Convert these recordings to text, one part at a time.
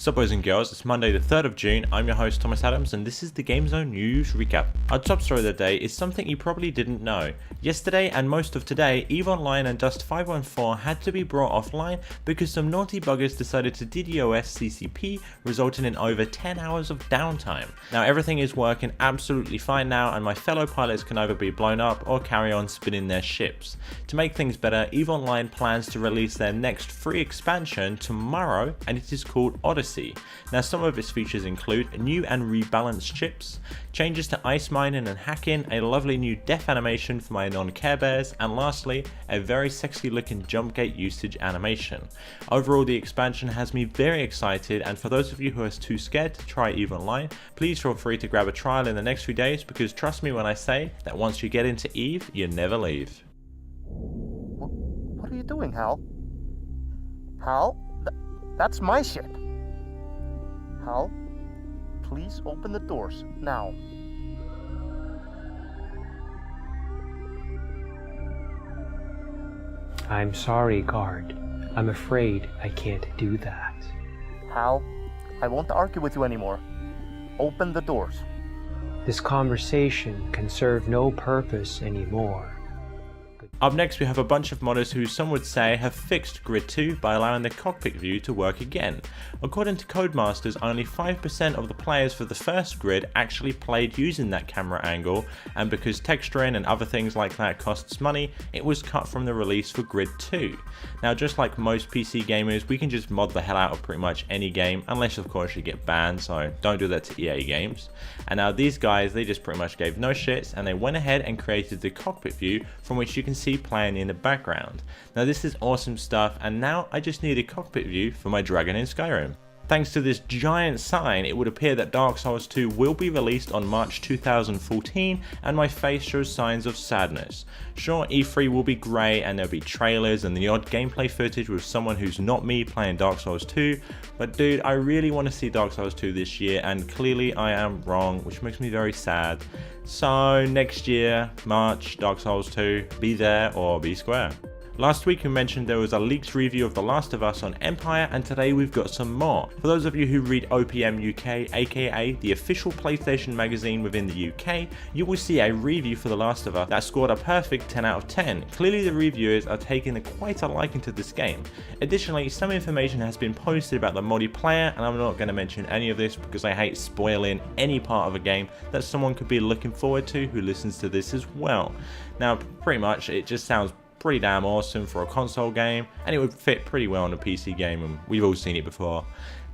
Sup boys and girls, it's Monday the 3rd of June, I'm your host Thomas Adams and this is the Game Zone News Recap. Our top story of the day is something you probably didn't know. Yesterday and most of today, EVE Online and Dust 514 had to be brought offline because some naughty buggers decided to DDoS CCP, resulting in over 10 hours of downtime. Now everything is working absolutely fine now and my fellow pilots can either be blown up or carry on spinning their ships. To make things better, EVE Online plans to release their next free expansion tomorrow and it is called Odyssey. Now some of its features include new and rebalanced ships, changes to ice mining and hacking, a lovely new death animation for my non-care bears, and lastly, a very sexy looking jump gate usage animation. Overall the expansion has me very excited, and for those of you who are too scared to try EVE Online, please feel free to grab a trial in the next few days because trust me when I say that once you get into EVE, you never leave. What are you doing, Hal? Hal? That's my ship. Hal, please open the doors, now. I'm sorry, guard. I'm afraid I can't do that. Hal, I won't argue with you anymore. Open the doors. This conversation can serve no purpose anymore. Up next we have a bunch of modders who some would say have fixed Grid 2 by allowing the cockpit view to work again. According to Codemasters, only 5% of the players for the first Grid actually played using that camera angle, and because texturing and other things like that costs money, it was cut from the release for Grid 2. Now just like most PC gamers, we can just mod the hell out of pretty much any game, unless of course you get banned, so don't do that to EA games. And now these guys, they just pretty much gave no shits and they went ahead and created the cockpit view from which you can see playing in the background. Now this is awesome stuff, and now I just need a cockpit view for my dragon in Skyrim. Thanks to this giant sign, it would appear that Dark Souls 2 will be released on March 2014, and my face shows signs of sadness. Sure, E3 will be great and there'll be trailers and the odd gameplay footage with someone who's not me playing Dark Souls 2, but dude, I really want to see Dark Souls 2 this year and clearly I am wrong, which makes me very sad. So next year, March, Dark Souls 2, be there or be square. Last week we mentioned there was a leaked review of The Last of Us on Empire, and today we've got some more. For those of you who read OPM UK, aka the official PlayStation magazine within the UK, you will see a review for The Last of Us that scored a perfect 10 out of 10. Clearly the reviewers are taking quite a liking to this game. Additionally, some information has been posted about the multiplayer, and I'm not going to mention any of this because I hate spoiling any part of a game that someone could be looking forward to who listens to this as well. Now pretty much it just sounds pretty damn awesome for a console game, and it would fit pretty well on a PC game, and we've all seen it before.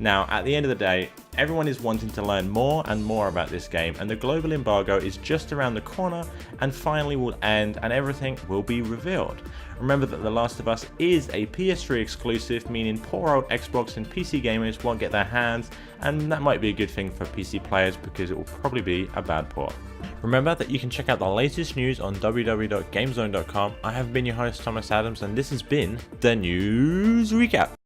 Now at the end of the day, everyone is wanting to learn more and more about this game, and the global embargo is just around the corner and finally will end and everything will be revealed. Remember that The Last of Us is a PS3 exclusive, meaning poor old Xbox and PC gamers won't get their hands, and that might be a good thing for PC players because it will probably be a bad port. Remember that you can check out the latest news on www.gamezone.com. I have been your host Thomas Adams and this has been the News Recap.